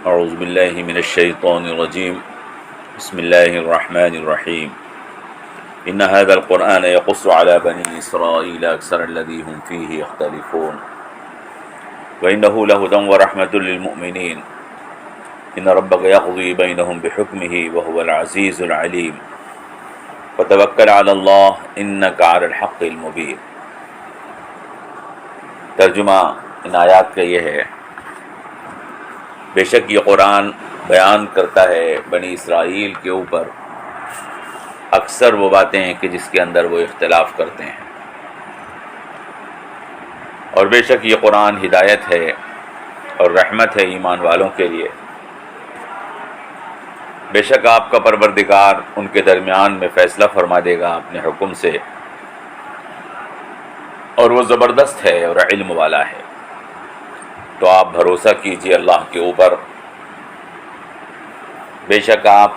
اعوذ باللہ من الشیطان الرجیم بسم اللہ الرحمن الرحیم ان هذا القرآن يقص على بني اسرائیل اکثر الذی هم فیہ یختلفون وانه لہدی ورحمۃ للمؤمنین ان ربک یقضی بینہم بحکمہ وهو العزیز العلیم فتوکل علی اللہ انک علی الحق المبین۔ ترجمہ ان آیات کا یہ ہے، بے شک یہ قرآن بیان کرتا ہے بنی اسرائیل کے اوپر اکثر وہ باتیں ہیں کہ جس کے اندر وہ اختلاف کرتے ہیں، اور بے شک یہ قرآن ہدایت ہے اور رحمت ہے ایمان والوں کے لیے۔ بے شک آپ کا پروردگار ان کے درمیان میں فیصلہ فرما دے گا اپنے حکم سے، اور وہ زبردست ہے اور علم والا ہے۔ تو آپ بھروسہ کیجئے اللہ کے اوپر، بے شک آپ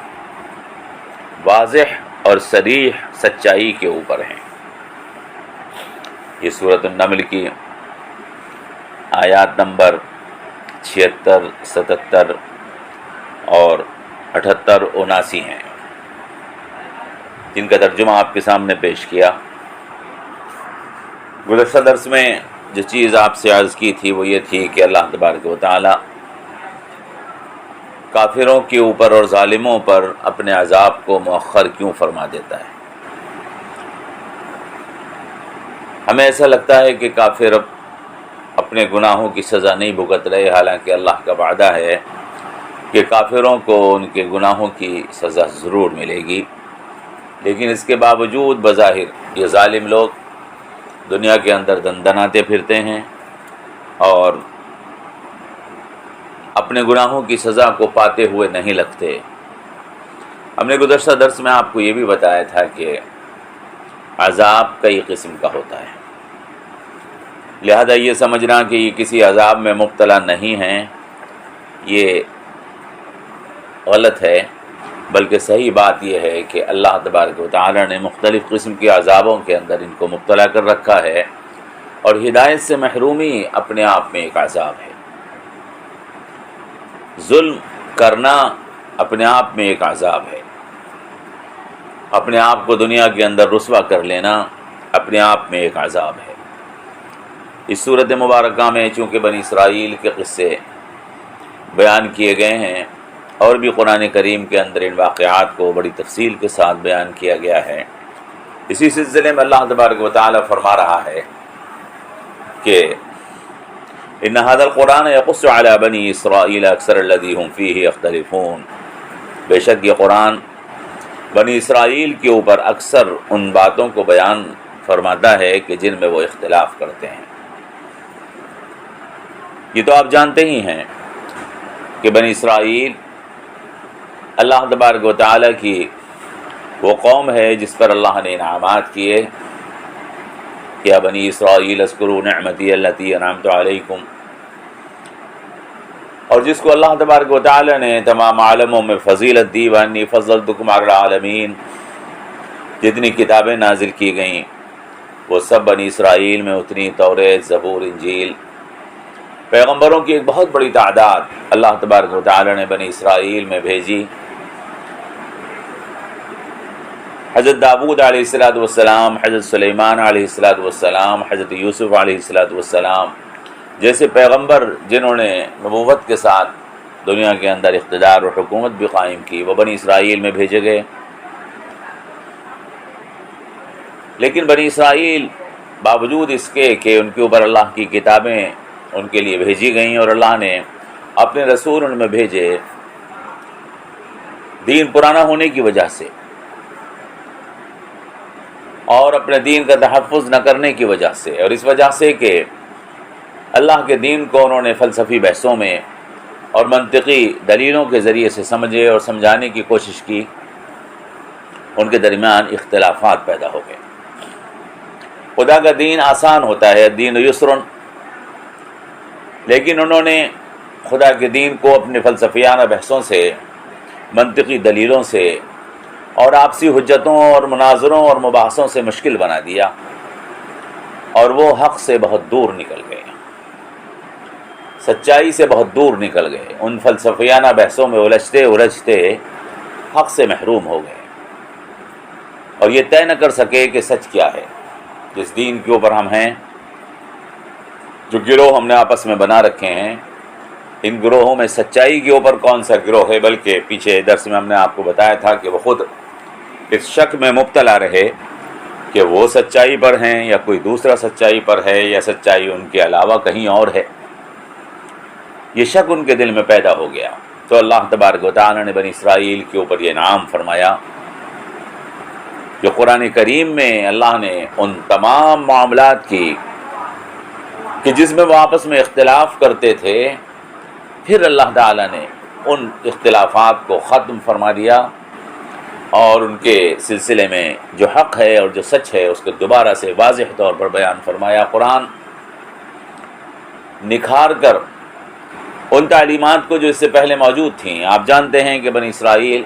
واضح اور صریح سچائی کے اوپر ہیں۔ یہ سورۃ النمل کی آیات نمبر 76، 77 اور 78، 79 ہیں، جن کا ترجمہ آپ کے سامنے پیش کیا۔ گزشتہ درس میں جو چیز آپ سے عرض کی تھی وہ یہ تھی کہ اللہ تبارک و تعالی کافروں کے اوپر اور ظالموں پر اپنے عذاب کو مؤخر کیوں فرما دیتا ہے۔ ہمیں ایسا لگتا ہے کہ کافر اپنے گناہوں کی سزا نہیں بھگت رہے، حالانکہ اللہ کا وعدہ ہے کہ کافروں کو ان کے گناہوں کی سزا ضرور ملے گی، لیکن اس کے باوجود بظاہر یہ ظالم لوگ دنیا کے اندر دندناتے پھرتے ہیں اور اپنے گناہوں کی سزا کو پاتے ہوئے نہیں لگتے۔ ہم نے گزشتہ درس میں آپ کو یہ بھی بتایا تھا کہ عذاب کئی قسم کا ہوتا ہے، لہذا یہ سمجھنا کہ یہ کسی عذاب میں مبتلا نہیں ہیں یہ غلط ہے، بلکہ صحیح بات یہ ہے کہ اللہ تبارک و تعالی نے مختلف قسم کے عذابوں کے اندر ان کو مبتلا کر رکھا ہے، اور ہدایت سے محرومی اپنے آپ میں ایک عذاب ہے۔ ظلم کرنا اپنے آپ میں ایک عذاب ہے، اپنے آپ کو دنیا کے اندر رسوا کر لینا اپنے آپ میں ایک عذاب ہے۔ اس صورت مبارکہ میں چونکہ بنی اسرائیل کے قصے بیان کیے گئے ہیں، اور بھی قرآن کریم کے اندر ان واقعات کو بڑی تفصیل کے ساتھ بیان کیا گیا ہے، اسی سلسلے میں اللہ تبارک و تعالی فرما رہا ہے کہ ان هذا القرآن يقص على بني اسرائیل اکثر الذی هم فیہ یختلفون۔ بے شک یہ قرآن بنی اسرائیل کے اوپر اکثر ان باتوں کو بیان فرماتا ہے کہ جن میں وہ اختلاف کرتے ہیں۔ یہ تو آپ جانتے ہی ہیں کہ بنی اسرائیل اللہ تبارک و تعالی کی وہ قوم ہے جس پر اللہ نے انعامات کیے، یا بنی اسرائیل اذکروا نعمتی التی انعمت علیکم، اور جس کو اللہ تبارک و تعالی نے تمام عالموں میں فضیلت دی، وانی فضلتکم علی العالمین۔ جتنی کتابیں نازل کی گئیں وہ سب بنی اسرائیل میں اتنی، توریت، زبور، انجیل، پیغمبروں کی ایک بہت بڑی تعداد اللہ تبارک و تعالی نے بنی اسرائیل میں بھیجی۔ حضرت داؤد علیہ السلام، حضرت سلیمان علیہ السلام، حضرت یوسف علیہ السلام جیسے پیغمبر جنہوں نے نبوت کے ساتھ دنیا کے اندر اقتدار اور حکومت بھی قائم کی، وہ بنی اسرائیل میں بھیجے گئے۔ لیکن بنی اسرائیل باوجود اس کے کہ ان کے اوپر اللہ کی کتابیں ان کے لیے بھیجی گئیں اور اللہ نے اپنے رسول ان میں بھیجے، دین پرانا ہونے کی وجہ سے اور اپنے دین کا تحفظ نہ کرنے کی وجہ سے، اور اس وجہ سے کہ اللہ کے دین کو انہوں نے فلسفی بحثوں میں اور منطقی دلیلوں کے ذریعے سے سمجھے اور سمجھانے کی کوشش کی، ان کے درمیان اختلافات پیدا ہو گئے۔ خدا کا دین آسان ہوتا ہے، دین یسر، لیکن انہوں نے خدا کے دین کو اپنے فلسفیانہ بحثوں سے، منطقی دلیلوں سے اور آپسی حجتوں اور مناظروں اور مباحثوں سے مشکل بنا دیا، اور وہ حق سے بہت دور نکل گئے۔ سچائی سے بہت دور نکل گئے، ان فلسفیانہ بحثوں میں الجھتے الجھتے حق سے محروم ہو گئے، اور یہ طے نہ کر سکے کہ سچ کیا ہے۔ جس دین کے اوپر ہم ہیں، جو گروہ ہم نے آپس میں بنا رکھے ہیں، ان گروہوں میں سچائی کے اوپر کون سا گروہ ہے، بلکہ پیچھے درس میں ہم نے آپ کو بتایا تھا کہ وہ خود اس شک میں مبتلا رہے کہ وہ سچائی پر ہیں یا کوئی دوسرا سچائی پر ہے، یا سچائی ان کے علاوہ کہیں اور ہے۔ یہ شک ان کے دل میں پیدا ہو گیا، تو اللہ تبارک و تعالی نے بنی اسرائیل کے اوپر یہ انعام فرمایا کہ قرآن کریم میں اللہ نے ان تمام معاملات کی کہ جس میں وہ آپس میں اختلاف کرتے تھے، پھر اللہ تعالیٰ نے ان اختلافات کو ختم فرما دیا، اور ان کے سلسلے میں جو حق ہے اور جو سچ ہے اس کو دوبارہ سے واضح طور پر بیان فرمایا۔ قرآن نکھار کر ان تعلیمات کو جو اس سے پہلے موجود تھیں، آپ جانتے ہیں کہ بنی اسرائیل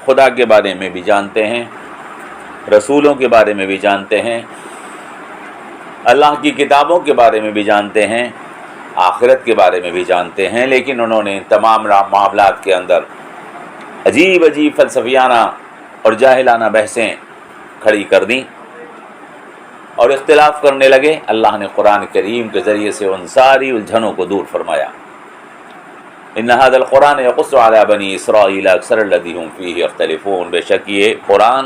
خدا کے بارے میں بھی جانتے ہیں، رسولوں کے بارے میں بھی جانتے ہیں، اللہ کی کتابوں کے بارے میں بھی جانتے ہیں، آخرت کے بارے میں بھی جانتے ہیں، لیکن انہوں نے تمام معاملات کے اندر عجیب عجیب فلسفیانہ اور جاہلانہ بحثیں کھڑی کر دیں اور اختلاف کرنے لگے۔ اللہ نے قرآن کریم کے ذریعے سے ان ساری الجھنوں کو دور فرمایا۔ ان ھذا القرآن یقص علی بنی اسرائیل اکثر الذی ھم فیہ یختلفون، بے شک یہ قرآن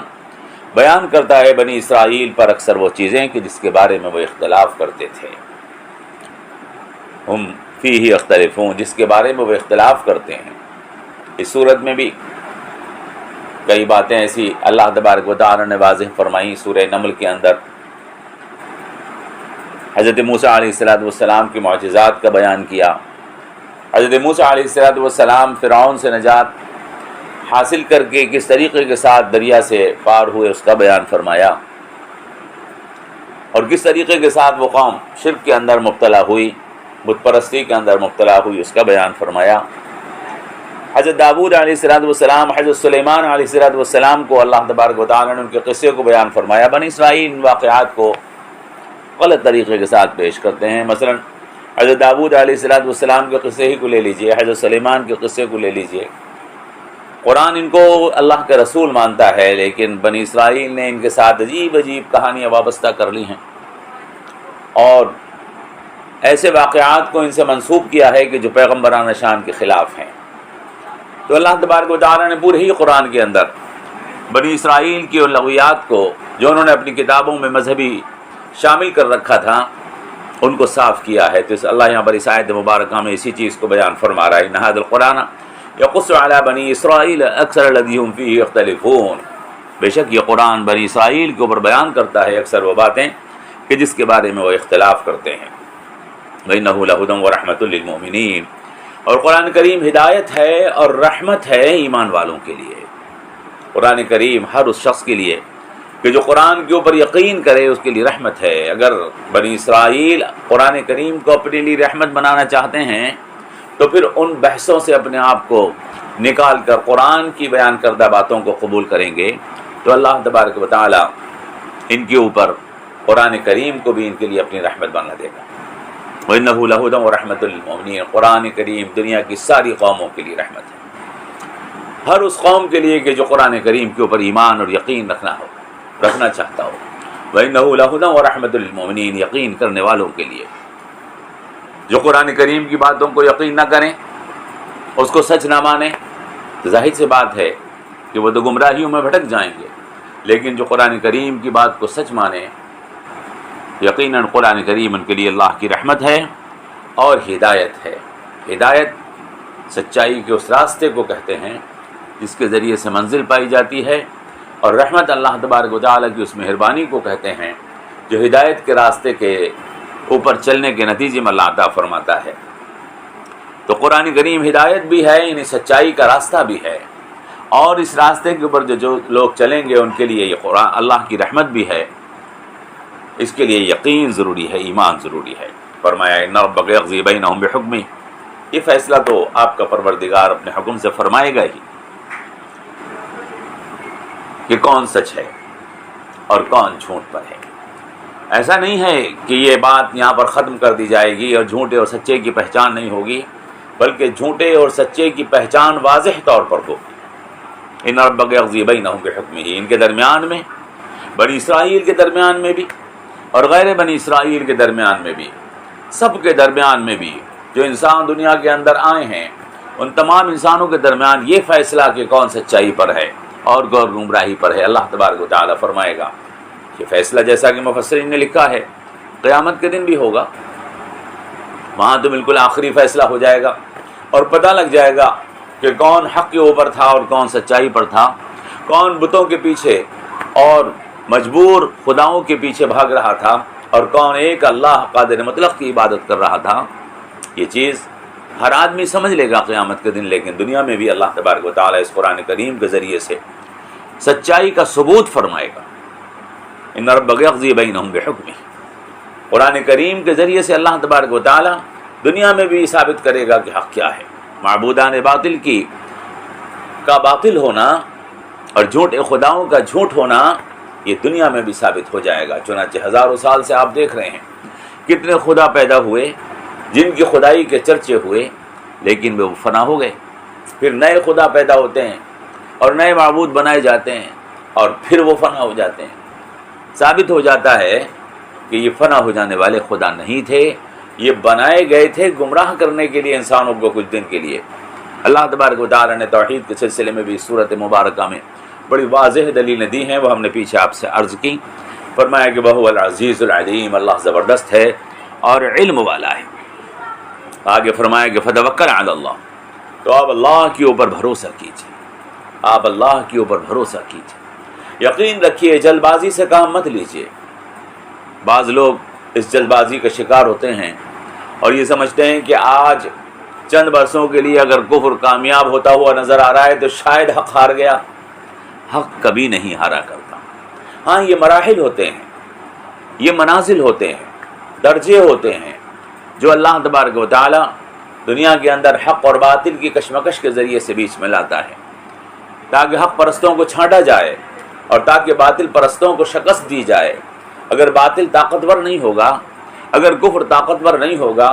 بیان کرتا ہے بنی اسرائیل پر اکثر وہ چیزیں کہ جس کے بارے میں وہ اختلاف کرتے تھے۔ ہم فیہ یختلفون، جس کے بارے میں وہ اختلاف کرتے ہیں۔ اس صورت میں بھی کئی باتیں ایسی اللہ تبارک و تعالی نے واضح فرمائی۔ سورہ نمل کے اندر حضرت موسیٰ علیہ السلام کی معجزات کا بیان کیا۔ حضرت موسیٰ علیہ السلام فرعون سے نجات حاصل کر کے کس طریقے کے ساتھ دریا سے پار ہوئے اس کا بیان فرمایا، اور کس طریقے کے ساتھ وہ قوم شرک کے اندر مبتلا ہوئی، بت پرستی کے اندر مبتلا ہوئی، اس کا بیان فرمایا۔ حضرت داؤد علیہ السلام، حضرت سلیمان علیہ السلام کو اللہ تبارک و تعالیٰ نے ان کے قصے کو بیان فرمایا۔ بنی اسرائیل ان واقعات کو غلط طریقے کے ساتھ پیش کرتے ہیں۔ مثلا حضرت داؤد علیہ السلام کے قصے ہی کو لے لیجئے، حضرت سلیمان کے قصے کو لے لیجئے۔ قرآن ان کو اللہ کے رسول مانتا ہے، لیکن بنی اسرائیل نے ان کے ساتھ عجیب عجیب کہانیاں وابستہ کر لی ہیں، اور ایسے واقعات کو ان سے منسوب کیا ہے کہ جو پیغمبرانہ شان کے خلاف ہیں۔ تو اللہ تبارک و تعالیٰ نے پورے ہی قرآن کے اندر بنی اسرائیل کی ان لغویات کو جو انہوں نے اپنی کتابوں میں مذہبی شامل کر رکھا تھا، ان کو صاف کیا ہے۔ تو اللہ یہاں پر اس آیت مبارکہ میں اسی چیز کو بیان فرما رہا ہے، ان ھذا القرآن یقص علی بنی اسرائیل اکثر الذی ھم فیہ یختلفون، بے شک یہ قرآن بنی اسرائیل کے اوپر بیان کرتا ہے اکثر وہ باتیں کہ جس کے بارے میں وہ اختلاف کرتے ہیں۔ وَإِنَّهُ لَهُدًى وَرَحْمَةٌ لِّلْمُؤْمِنِينَ، اور قرآن کریم ہدایت ہے اور رحمت ہے ایمان والوں کے لیے۔ قرآن کریم ہر اس شخص کے لیے کہ جو قرآن کے اوپر یقین کرے اس کے لیے رحمت ہے۔ اگر بنی اسرائیل قرآن کریم کو اپنے لیے رحمت بنانا چاہتے ہیں تو پھر ان بحثوں سے اپنے آپ کو نکال کر قرآن کی بیان کردہ باتوں کو قبول کریں گے تو اللہ تبارک و تعالی ان کے اوپر قرآن کریم کو بھی ان کے لیے اپنی رحمت بنا دے گا۔ وَإِنَّهُ لَهُدًى وَرَحْمَةٌ لِّلْمُؤْمِنِينَ، قرآن کریم دنیا کی ساری قوموں کے لیے رحمت ہے، ہر اس قوم کے لیے کہ جو قرآن کریم کے اوپر ایمان اور یقین رکھنا چاہتا ہو۔ وَإِنَّهُ لَهُدًى وَرَحْمَةٌ لِّلْمُؤْمِنِينَ، یقین کرنے والوں کے لیے، جو قرآن کریم کی باتوں کو یقین نہ کریں، اس کو سچ نہ مانیں، تو ظاہر سی بات ہے کہ وہ تو گمراہیوں میں بھٹک جائیں گے، لیکن جو قرآن کریم کی بات کو سچ مانیں، یقیناً قرآن کریم ان کے لیے اللہ کی رحمت ہے اور ہدایت ہے۔ ہدایت سچائی کے اس راستے کو کہتے ہیں جس کے ذریعے سے منزل پائی جاتی ہے، اور رحمت اللہ تبارک و تعالیٰ کی اس مہربانی کو کہتے ہیں جو ہدایت کے راستے کے اوپر چلنے کے نتیجے میں اللہ عطا فرماتا ہے۔ تو قرآن کریم ہدایت بھی ہے، یعنی سچائی کا راستہ بھی ہے، اور اس راستے کے اوپر جو لوگ چلیں گے ان کے لیے یہ قرآن اللہ کی رحمت بھی ہے۔ اس کے لیے یقین ضروری ہے، ایمان ضروری ہے۔ فرمایا ان ربک یقضی بینہم بحکمہ، یہ فیصلہ تو آپ کا پروردگار اپنے حکم سے فرمائے گا ہی کہ کون سچ ہے اور کون جھوٹ پر ہے۔ ایسا نہیں ہے کہ یہ بات یہاں پر ختم کر دی جائے گی اور جھوٹے اور سچے کی پہچان نہیں ہوگی، بلکہ جھوٹے اور سچے کی پہچان واضح طور پر ہوگی۔ ان ربک یقضی بینہم بحکمہ، ان کے درمیان میں، بنی اسرائیل کے درمیان میں بھی اور غیر بنی اسرائیل کے درمیان میں بھی، سب کے درمیان میں بھی، جو انسان دنیا کے اندر آئے ہیں ان تمام انسانوں کے درمیان یہ فیصلہ کہ کون سچائی پر ہے اور کون گمراہی پر ہے، اللہ تبارک و تعالیٰ فرمائے گا۔ یہ فیصلہ جیسا کہ مفسرین نے لکھا ہے قیامت کے دن بھی ہوگا، وہاں تو بالکل آخری فیصلہ ہو جائے گا اور پتہ لگ جائے گا کہ کون حق کے اوپر تھا اور کون سچائی پر تھا، کون بتوں کے پیچھے اور مجبور خداؤں کے پیچھے بھاگ رہا تھا اور کون ایک اللہ قادر مطلق کی عبادت کر رہا تھا۔ یہ چیز ہر آدمی سمجھ لے گا قیامت کے دن، لیکن دنیا میں بھی اللہ تبارک و تعالیٰ اس قرآن کریم کے ذریعے سے سچائی کا ثبوت فرمائے گا۔ ان ربک یقضی بینہم بحکمہ، قرآن کریم کے ذریعے سے اللہ تبارک و تعالیٰ دنیا میں بھی ثابت کرے گا کہ حق کیا ہے۔ معبودان باطل کا باطل ہونا اور جھوٹے خداؤں کا جھوٹ ہونا یہ دنیا میں بھی ثابت ہو جائے گا۔ چنانچہ ہزاروں سال سے آپ دیکھ رہے ہیں کتنے خدا پیدا ہوئے جن کی خدائی کے چرچے ہوئے، لیکن وہ فنا ہو گئے، پھر نئے خدا پیدا ہوتے ہیں اور نئے معبود بنائے جاتے ہیں اور پھر وہ فنا ہو جاتے ہیں۔ ثابت ہو جاتا ہے کہ یہ فنا ہو جانے والے خدا نہیں تھے، یہ بنائے گئے تھے گمراہ کرنے کے لیے انسانوں کو کچھ دن کے لیے۔ اللہ تبارک و تعالیٰ نے توحید کے سلسلے میں بھی سورۃ مبارکہ میں بڑی واضح دلیلیں دی ہیں، وہ ہم نے پیچھے آپ سے عرض کی۔ فرمایا کہ وَهُوَ الْعَزِيزُ الْعَلِيمُ، اللہ زبردست ہے اور علم والا ہے۔ آگے فرمایا کہ فَتَوَكَّلْ عَلَى اللَّهِ، تو آپ اللہ کے اوپر بھروسہ کیجیے، آپ اللہ کے اوپر بھروسہ کیجیے، یقین رکھیے، جلد بازی سے کام مت لیجیے۔ بعض لوگ اس جلد بازی کا شکار ہوتے ہیں اور یہ سمجھتے ہیں کہ آج چند برسوں کے لیے اگر کفر کامیاب ہوتا ہوا نظر آ رہا ہے تو شاید حق ہار گیا۔ حق کبھی نہیں ہارا کرتا۔ ہاں، یہ مراحل ہوتے ہیں، یہ منازل ہوتے ہیں، درجے ہوتے ہیں جو اللہ تبارک و تعالیٰ دنیا کے اندر حق اور باطل کی کشمکش کے ذریعے سے بیچ میں لاتا ہے، تاکہ حق پرستوں کو چھانٹا جائے اور تاکہ باطل پرستوں کو شکست دی جائے۔ اگر باطل طاقتور نہیں ہوگا، اگر کفر طاقتور نہیں ہوگا،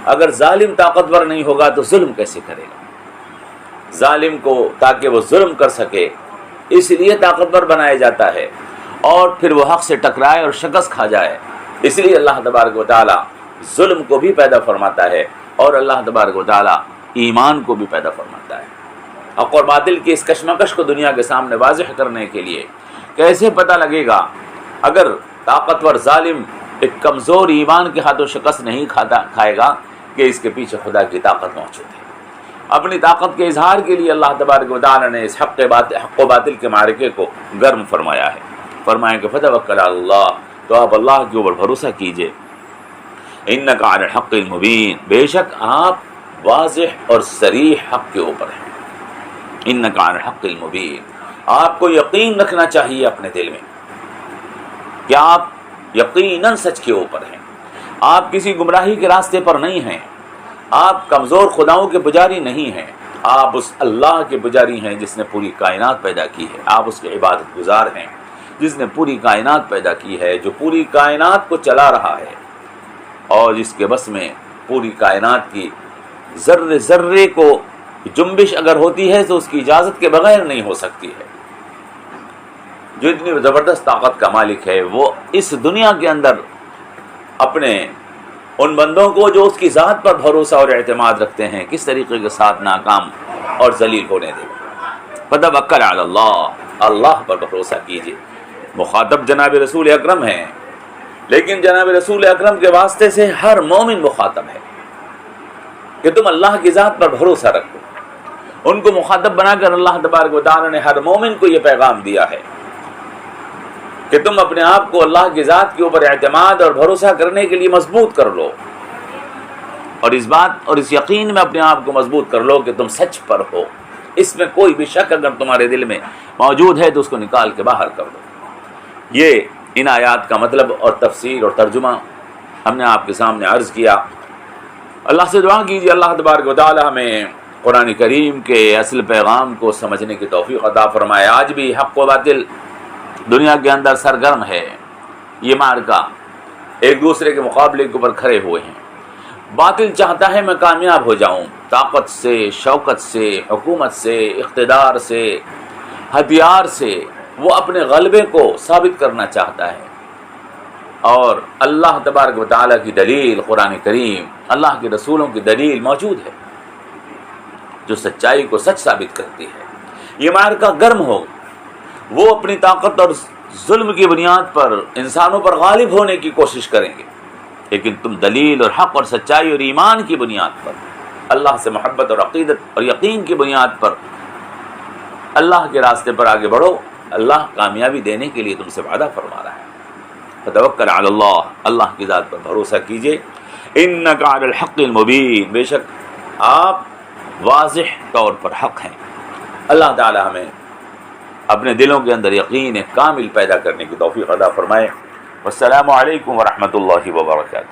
اگر ظالم طاقتور نہیں ہوگا تو ظلم کیسے کرے گا؟ ظالم کو تاکہ وہ ظلم کر سکے اس لیے طاقتور بنایا جاتا ہے، اور پھر وہ حق سے ٹکرائے اور شکست کھا جائے، اس لیے اللہ تبارک و تعالیٰ ظلم کو بھی پیدا فرماتا ہے اور اللہ تبارک و تعالیٰ ایمان کو بھی پیدا فرماتا ہے۔ حق اور باطل کی اس کشمکش کو دنیا کے سامنے واضح کرنے کے لیے کیسے پتہ لگے گا؟ اگر طاقتور ظالم ایک کمزور ایمان کے ہاتھوں شکست نہیں کھائے گا کہ اس کے پیچھے خدا کی طاقت موجود ہے۔ اپنی طاقت کے اظہار کے لیے اللہ تبارک و تعالیٰ نے اس حق و باطل کے معرکے کو گرم فرمایا ہے۔ فرمایا کہ فتوکل علی اللہ، تو آپ اللہ کے اوپر بھروسہ کیجئے۔ انک علی الحق المبین، بے شک آپ واضح اور صریح حق کے اوپر ہیں۔ انک علی الحق المبین، آپ کو یقین رکھنا چاہیے اپنے دل میں کہ آپ یقیناً سچ کے اوپر ہیں، آپ کسی گمراہی کے راستے پر نہیں ہیں، آپ کمزور خداؤں کے پجاری نہیں ہیں، آپ اس اللہ کے پجاری ہیں جس نے پوری کائنات پیدا کی ہے، آپ اس کے عبادت گزار ہیں جس نے پوری کائنات پیدا کی ہے، جو پوری کائنات کو چلا رہا ہے اور جس کے بس میں پوری کائنات کی ذرے ذرے کو جنبش اگر ہوتی ہے تو اس کی اجازت کے بغیر نہیں ہو سکتی ہے۔ جو اتنی زبردست طاقت کا مالک ہے، وہ اس دنیا کے اندر اپنے ان بندوں کو جو اس کی ذات پر بھروسہ اور اعتماد رکھتے ہیں کس طریقے کے ساتھ ناکام اور ذلیل ہونے دے۔ فتوکل علی اللہ، اللہ پر بھروسہ کیجیے۔ مخاطب جناب رسول اکرم ہیں، لیکن جناب رسول اکرم کے واسطے سے ہر مومن مخاطب ہے کہ تم اللہ کی ذات پر بھروسہ رکھو۔ ان کو مخاطب بنا کر اللہ تبارک و تعالی نے ہر مومن کو یہ پیغام دیا ہے کہ تم اپنے آپ کو اللہ کی ذات کے اوپر اعتماد اور بھروسہ کرنے کے لیے مضبوط کر لو، اور اس بات اور اس یقین میں اپنے آپ کو مضبوط کر لو کہ تم سچ پر ہو۔ اس میں کوئی بھی شک اگر تمہارے دل میں موجود ہے تو اس کو نکال کے باہر کر دو۔ یہ ان آیات کا مطلب اور تفسیر اور ترجمہ ہم نے آپ کے سامنے عرض کیا۔ اللہ سے دعا کیجیے اللہ تبارک و تعالی ہمیں قرآن کریم کے اصل پیغام کو سمجھنے کی توفیق عطا فرمائے۔ آج بھی حق و باطل دنیا کے اندر سرگرم ہے، یہ معرکہ ایک دوسرے کے مقابلے کے اوپر کھڑے ہوئے ہیں۔ باطل چاہتا ہے میں کامیاب ہو جاؤں، طاقت سے، شوکت سے، حکومت سے، اقتدار سے، ہتھیار سے وہ اپنے غلبے کو ثابت کرنا چاہتا ہے، اور اللہ تبارک و تعالیٰ کی دلیل قرآن کریم، اللہ کے رسولوں کی دلیل موجود ہے جو سچائی کو سچ ثابت کرتی ہے۔ یہ معرکہ گرم ہو، وہ اپنی طاقت اور ظلم کی بنیاد پر انسانوں پر غالب ہونے کی کوشش کریں گے، لیکن تم دلیل اور حق اور سچائی اور ایمان کی بنیاد پر، اللہ سے محبت اور عقیدت اور یقین کی بنیاد پر اللہ کے راستے پر آگے بڑھو۔ اللہ کامیابی دینے کے لیے تم سے وعدہ فرما رہا ہے۔ فتوکل علی اللہ، اللہ کی ذات پر بھروسہ کیجئے۔ انک علی الحق المبین، بے شک آپ واضح طور پر حق ہیں۔ اللہ تعالی ہمیں اپنے دلوں کے اندر یقین کامل پیدا کرنے کی توفیق عطا فرمائے۔ والسلام علیکم ورحمۃ اللہ وبرکاتہ۔